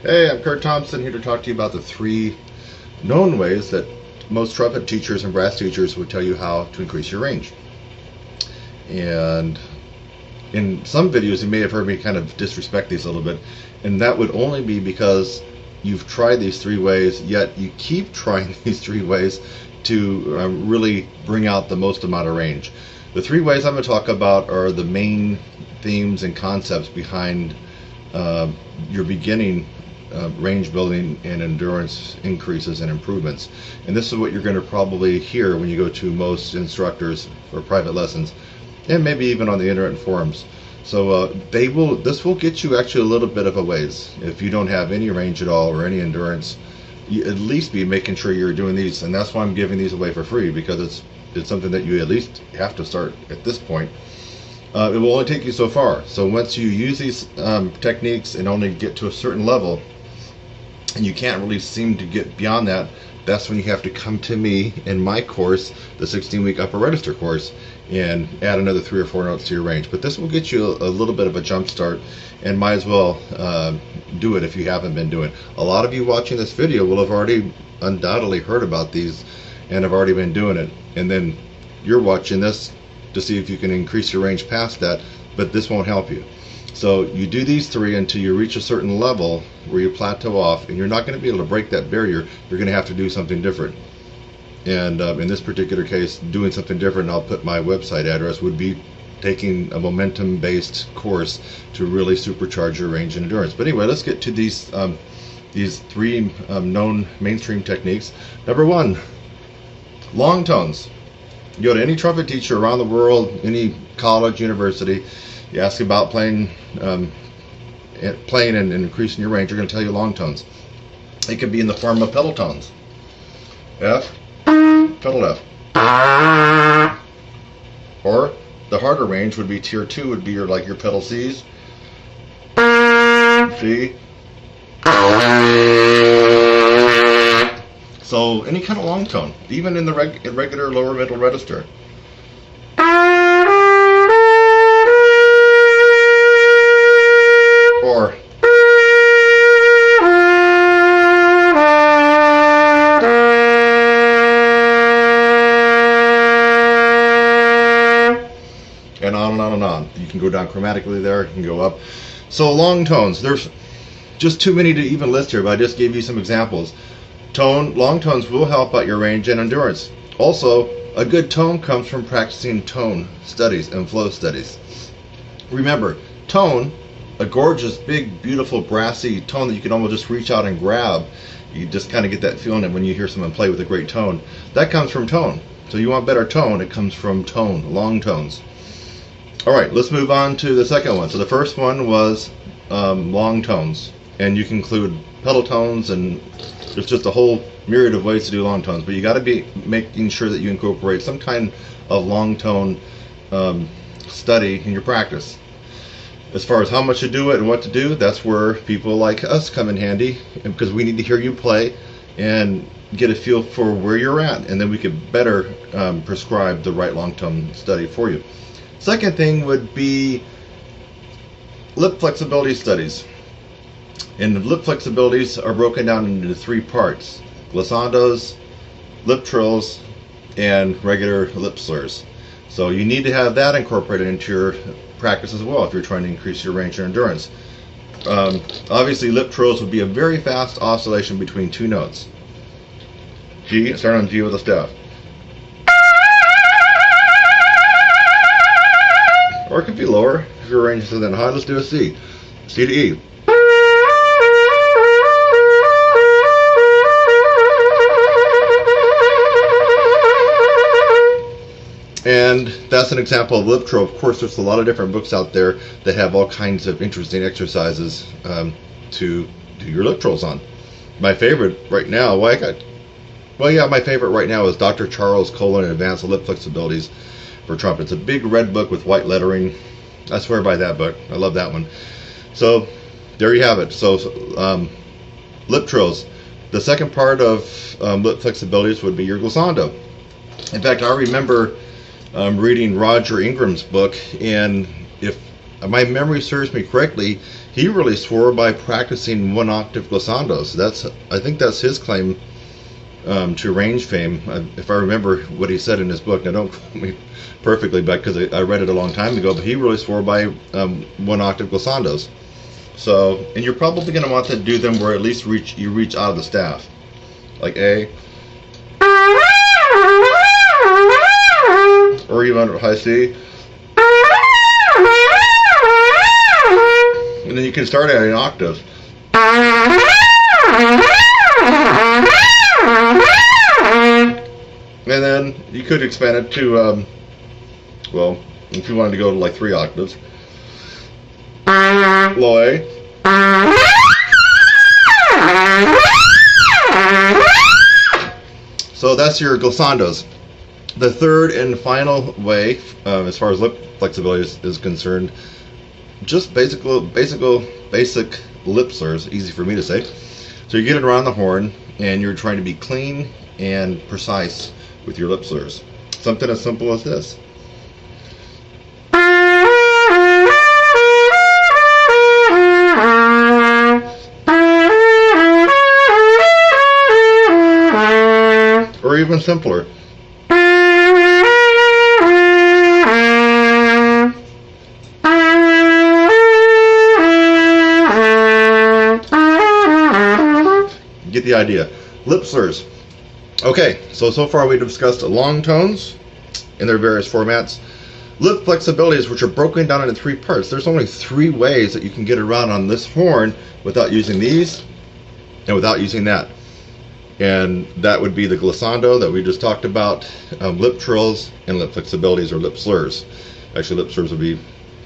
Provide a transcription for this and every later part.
Hey, I'm Kurt Thompson here to talk to you about the 3 known ways that most trumpet teachers and brass teachers would tell you how to increase your range. And in some videos you may have heard me kind of disrespect these a little bit, and that would only be because you've tried these 3 ways, yet you keep trying these 3 ways to really bring out the most amount of range. The 3 ways I'm going to talk about are the main themes and concepts behind your beginning range building and endurance increases and improvements. And this is what you're going to probably hear when you go to most instructors for private lessons, and maybe even on the internet forums. So this will get you actually a little bit of a ways. If you don't have any range at all or any endurance, you at least be making sure you're doing these. And that's why I'm giving these away for free, because it's something that you at least have to start at this point. It will only take you so far. So once you use these techniques and only get to a certain level, and you can't really seem to get beyond that, that's when you have to come to me in my course, the 16-week upper register course, and add another 3 or 4 notes to your range. But this will get you a little bit of a jump start, and might as well do it if you haven't been doing it. A lot of you watching this video will have already undoubtedly heard about these and have already been doing it, and then you're watching this to see if you can increase your range past that, but this won't help you. So you do these 3 until you reach a certain level where you plateau off, and you're not going to be able to break that barrier. You're going to have to do something different. And in this particular case, doing something different, I'll put my website address, would be taking a momentum-based course to really supercharge your range and endurance. But anyway, let's get to these 3 known mainstream techniques. Number 1, long tones. You go to any trumpet teacher around the world, any college, university, you ask about playing and increasing your range, they're going to tell you long tones. It could be in the form of pedal tones. F, pedal F. Or the harder range would be tier 2, would be your pedal Cs. C. So any kind of long tone, even in the regular lower middle register. Or and on and on and on. You can go down chromatically there, you can go up. So long tones, there's just too many to even list here, but I just gave you some examples. Long tones will help out your range and endurance. Also, a good tone comes from practicing tone studies and flow studies. Remember, tone, a gorgeous, big, beautiful, brassy tone that you can almost just reach out and grab. You just kind of get that feeling when you hear someone play with a great tone. That comes from tone. So you want better tone, it comes from tone, long tones. Alright, let's move on to the second one. So the first one was long tones. And you can include pedal tones, and there's just a whole myriad of ways to do long tones. But you got to be making sure that you incorporate some kind of long tone study in your practice. As far as how much to do it and what to do, that's where people like us come in handy, because we need to hear you play and get a feel for where you're at, and then we could better prescribe the right long tone study for you. Second thing would be lip flexibility studies. And the lip flexibilities are broken down into 3 parts: glissandos, lip trills, and regular lip slurs. So you need to have that incorporated into your practice as well if you're trying to increase your range and endurance. Obviously, lip trills would be a very fast oscillation between 2 notes. G, start on G with a staff. Or it could be lower if your range is then high. Let's do a C. C to E. And that's an example of lip trill. Of course, there's a lot of different books out there that have all kinds of interesting exercises to do your lip trills on. My favorite right now, my favorite right now is Dr. Charles Colin Advanced Lip Flexibilities for Trumpet. It's a big red book with white lettering. I swear by that book. I love that one. So there you have it. So lip trills. The second part of lip flexibilities would be your glissando. In fact, I remember reading Roger Ingram's book, and if my memory serves me correctly, he really swore by practicing 1-octave glissandos. I think that's his claim to range fame, if I remember what he said in his book. Now, don't quote me perfectly, because I read it a long time ago, but he really swore by 1-octave glissandos. So, and you're probably going to want to do them where at least you reach out of the staff, like A, or even high C. And then you can start at an octave. And then you could expand it to, well, if you wanted to go to like 3 octaves. Low A. So that's your glissandos. The third and final way, as far as lip flexibility is concerned, just basic lip slurs, easy for me to say. So you get it around the horn, and you're trying to be clean and precise with your lip slurs. Something as simple as this. Or even simpler. Get the idea. Lip slurs. Okay, so far we discussed long tones in their various formats. Lip flexibilities, which are broken down into 3 parts. There's only 3 ways that you can get around on this horn without using these and without using that. And that would be the glissando that we just talked about, lip trills, and lip flexibilities or lip slurs. Actually, lip slurs would be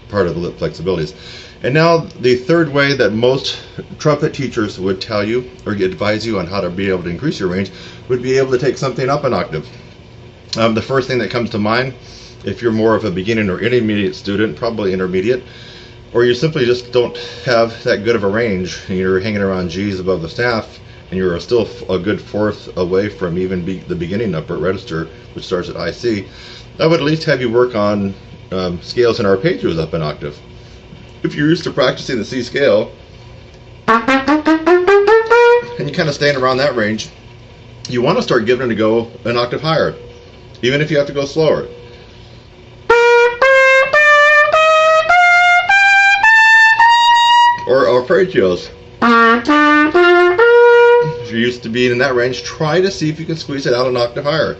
part of the lip flexibilities. And now the third way that most trumpet teachers would tell you or advise you on how to be able to increase your range would be able to take something up an octave. The first thing that comes to mind, if you're more of a beginning or intermediate student, probably intermediate, or you simply just don't have that good of a range, and you're hanging around G's above the staff, and you're still a good 4th away from even the beginning upper register, which starts at IC, I would at least have you work on scales and arpeggios up an octave. If you're used to practicing the C scale, and you kind of staying around that range, you want to start giving it a go an octave higher, even if you have to go slower. Or arpeggios. If you're used to being in that range, try to see if you can squeeze it out an octave higher.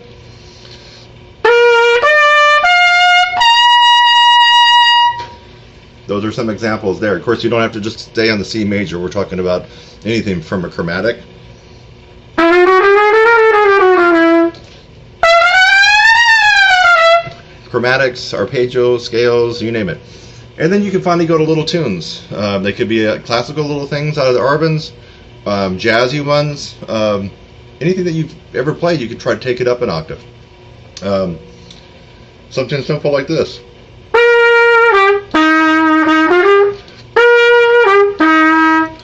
Those are some examples there. Of course, you don't have to just stay on the C major. We're talking about anything from a chromatic, chromatics, arpeggios, scales, you name it. And then you can finally go to little tunes. They could be classical little things out of the Arbans, jazzy ones, anything that you've ever played, you could try to take it up an octave. Something simple like this.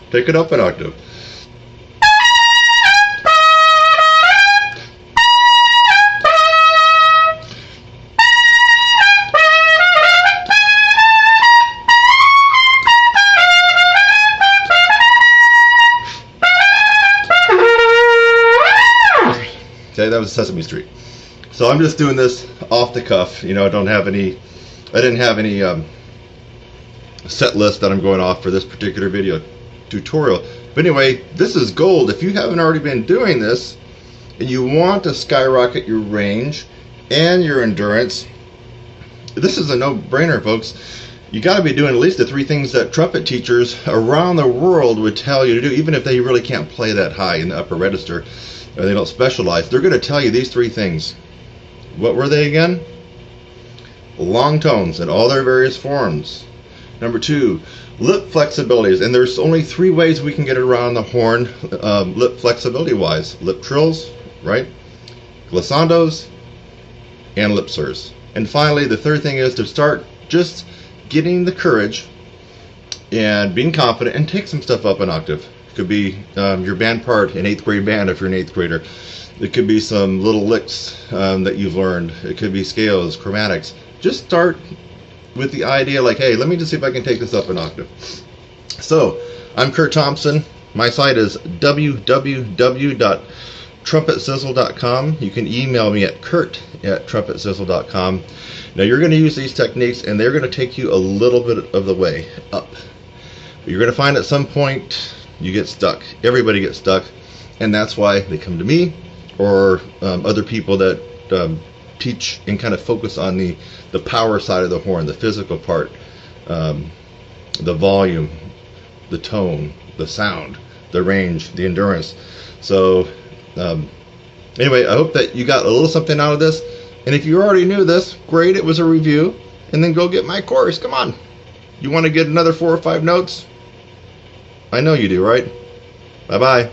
Take it up an octave. Okay, that was Sesame Street. So I'm just doing this off the cuff. You know, I didn't have any set list that I'm going off for this particular video tutorial. But anyway, this is gold. If you haven't already been doing this and you want to skyrocket your range and your endurance, this is a no-brainer, folks. You got to be doing at least the 3 things that trumpet teachers around the world would tell you to do, even if they really can't play that high in the upper register or they don't specialize. They're going to tell you these 3 things. What were they again? Long tones in all their various forms. Number 2, lip flexibilities, and there's only 3 ways we can get around the horn lip flexibility wise. Lip trills, right? Glissandos, and lip slurs. And finally, the third thing is to start just getting the courage and being confident and take some stuff up an octave. It could be your band part in 8th grade band if you're an 8th grader. It could be some little licks that you've learned. It could be scales, chromatics. Just start with the idea like, hey, let me just see if I can take this up an octave. So, I'm Kurt Thompson. My site is www.trumpetsizzle.com. You can email me at kurt@trumpetsizzle.com. Now, you're going to use these techniques, and they're going to take you a little bit of the way up. But you're going to find at some point you get stuck. Everybody gets stuck, and that's why they come to me or other people that teach and kind of focus on the power side of the horn, the physical part, the volume, the tone, the sound, the range, the endurance. So anyway, I hope that you got a little something out of this. And if you already knew this, great, it was a review. And then go get my course. Come on. You want to get another 4 or 5 notes? I know you do, right? Bye-bye.